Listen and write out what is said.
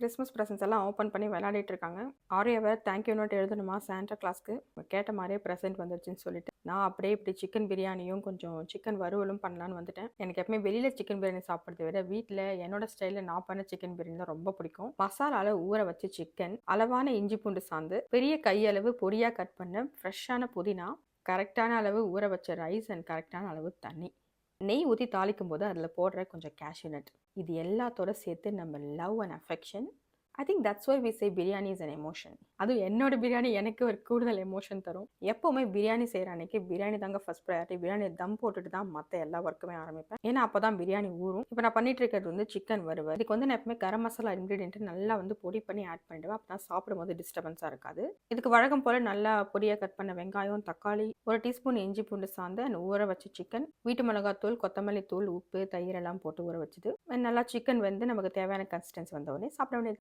Christmas ப்ரெசென்ட்ஸ் எல்லாம் open பண்ணி விளையாடிட்டு இருக்காங்க. ஆரியா வேற தேங்க்யூ நோட் எழுதணுமா சாண்டா கிளாஸ்க்கு. கேட்ட மாதிரியே ப்ரெசென்ட் வந்துருச்சுன்னு சொல்லிட்டு நான் அப்படியே இப்படி சிக்கன் பிரியாணியும் கொஞ்சம் சிக்கன் வறுவலும் பண்ணலான்னு வந்துட்டேன். எனக்கு எப்பவுமே வெளியில சிக்கன் பிரியாணி சாப்பிட்றத விட வீட்டில் என்னோட ஸ்டைலில் நான் பண்ண சிக்கன் பிரியாணி தான் ரொம்ப பிடிக்கும். மசாலால ஊற வச்சு சிக்கன், அளவான இஞ்சி பூண்டு சாந்து, பெரிய கையளவு பொடியாக கட் பண்ண ஃப்ரெஷ்ஷான புதினா, கரெக்டான அளவு ஊற வச்ச ரைஸ் அண்ட் கரெக்டான அளவு தண்ணி, நெய் ஊற்றி தாளிக்கும் போது அதில் போடுற கொஞ்சம் கேஷ்யூ நட், இது எல்லாத்தோட சேர்த்து நம்ம love and affection. I think that's why we say biryani is an emotion. அதுவும் என்னோட பிரியாணி எனக்கு ஒரு கூடுதல் எமோஷன் தரும். எப்போவுமே பிரியாணி செய்கிற அன்னைக்கு பிரியாணி தாங்க ஃபர்ஸ்ட் ப்ரையாரிட்டி. பிரியாணி தம் போட்டுட்டு தான் மற்ற எல்லா ஒர்க்குமே ஆரம்பிப்பேன். ஏன்னா அப்போ தான் பிரியாணி ஊறும். இப்போ நான் பண்ணிட்டு இருக்கிறது வந்து சிக்கன் வறுவல். இதுக்கு வந்து நான் எப்பவுமே கரம் மசாலா இன்க்ரீடியன்ட் நல்லா வந்து பொடி பண்ணி ஆட் பண்ணிடுவேன். அப்போ தான் சாப்பிடும்போது டிஸ்டர்பன்ஸாக இருக்காது. இதுக்கு வழக்கம் போல் நல்லா பொடியாக கட் பண்ண வெங்காயம், தக்காளி, ஒரு டீஸ்பூன் இஞ்சி பூண்டு சாந்து அண்ட் ஊற வச்ச சிக்கன், வீட்டு மிளகாத்தூள், கொத்தமல்லி தூள், உப்பு, தயிர் எல்லாம் போட்டு ஊற வச்சுது நல்லா சிக்கன் வந்து நமக்கு தேவையான கன்சிஸ்டன்சி வந்த உடனே சாப்பிட வேண்டியது.